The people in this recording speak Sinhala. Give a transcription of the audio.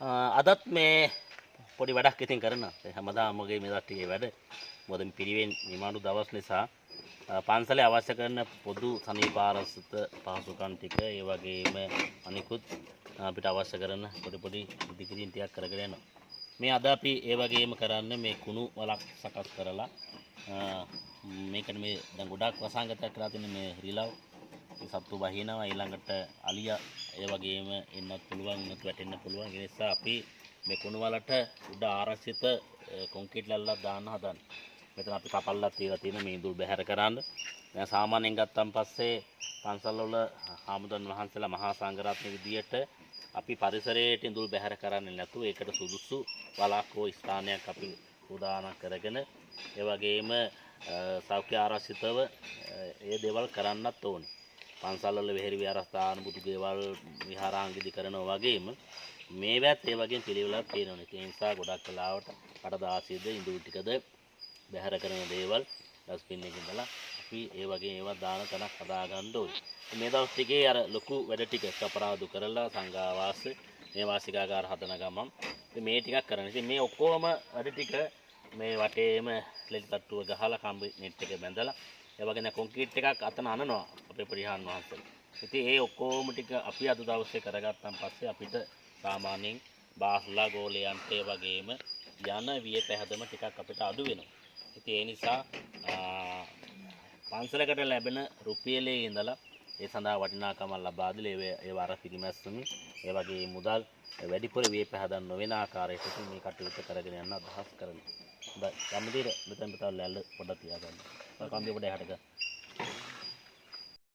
අදත් මේ පොඩි වැඩක් ඉතින් කරනවා. හැමදාම මගේ මේ රටේ වැඩ. මොකද මේ පිරිවෙන් නිමාඩු දවස් නිසා පන්සලේ අවශ්‍ය කරන පොදු සනීපාරස්ත පහසුකම් ටික ඒ වගේම අනිකුත් අපිට අවශ්‍ය කරන පොඩි ඉදිකිරීම් ටිකක් කරගෙන යනවා. මේ අද අපි ඒ වගේම කරන්න මේ කුණු වලක් සකස් කරලා මේකට මේ දැන් ගොඩාක් වසංගතයක් කරලා තියෙන මේ රිලව් සත්තු බහිනවා ඊළඟට අලියා ඒ වගේම එන්නත් පුළුවන් උනත් වැටෙන්න පුළුවන් ඒ නිසා අපි මේ කුණු වලට උඩ ආරක්ෂිත කොන්ක්‍රීට් ලැල්ලක් දාන්න හදන්නේ. මෙතන අපි කපල්ලක් තියලා තියෙන මේ ඉඳුල් බැහැර කරන්න. දැන් සාමාන්‍යයෙන් ගත්තන් පස්සේ පන්සල් වල හාමුදුරන් වහන්සේලා මහා සංඝරත්නය විදියට අපි පරිසරයට ඉඳුල් බැහැර කරන්නේ නැතුව ඒකට සුදුසු වලක් හෝ ස්ථානයක් අපි උදාහරණ කරගෙන ඒ වගේම සෞඛ්‍ය ආරක්ෂිතව ඒ දේවල් කරන්නත් ඕනේ. පන්සල් වල වෙහෙරි විහාරස්ථාන බුදු දේවල් විහාරාංගිදි කරනවා වගේම මේවත් ඒ වගේම පිළිවෙලක් තියෙනවා. ඒ නිසා ගොඩක් කලාවට කඩදාසියද ඉඳුල් ටිකද බැහැර කරන දේවල් ඩස්බින් එකකින් දාලා අපි ඒ වගේ ඒවා දාන තැනක් හදා ගන්න ඕනේ. මේ දවස් ටිකේ අර ලොකු වැඩ ටික අපරාධ කරලා සංඝාවාස මේ වාසිකාගාර හදන ගමන් මේ ටිකක් කරන්න. ඉතින් මේ ඔක්කොම වැඩ ටික මේ වටේම ලෙලි තට්ටුව ගහලා කම්බි නෙට් එක බැඳලා ඒ වගේ කොන්ක්‍රීට් එකක් අතන අනනවා අපේ ප්‍රධාන වහන්සේලා. ඉතින් ඒ ඔක්කොම ටික අපි අද දවසේ කරගත්තන් පස්සේ අපිට සාමාන්‍යයෙන් බාස්ලා ගෝලයන්ට ඒ වගේම යන විය පැහැදම ටිකක් අපිට අඩු වෙනවා. ඉතින් ඒ නිසා පන්සලකට ලැබෙන රුපියලේ ඉඳලා ඒ සඳහා වටිනාකම ලබා දීලා ඒ වාර පිළිමැස්සුමින් ඒ වගේ මුදල් වැඩිපුර විය පැහැදන් නොවන ආකාරයකට මේ කටයුතු කරගෙන යන්න අදහස් කරනවා. හොඳයි. සම්මුතියට මෙතන තව ලැල්ල පොඩ්ඩක් තියාගන්න. කම්බිය පොඩ්ඩක් එහාට ගන්න.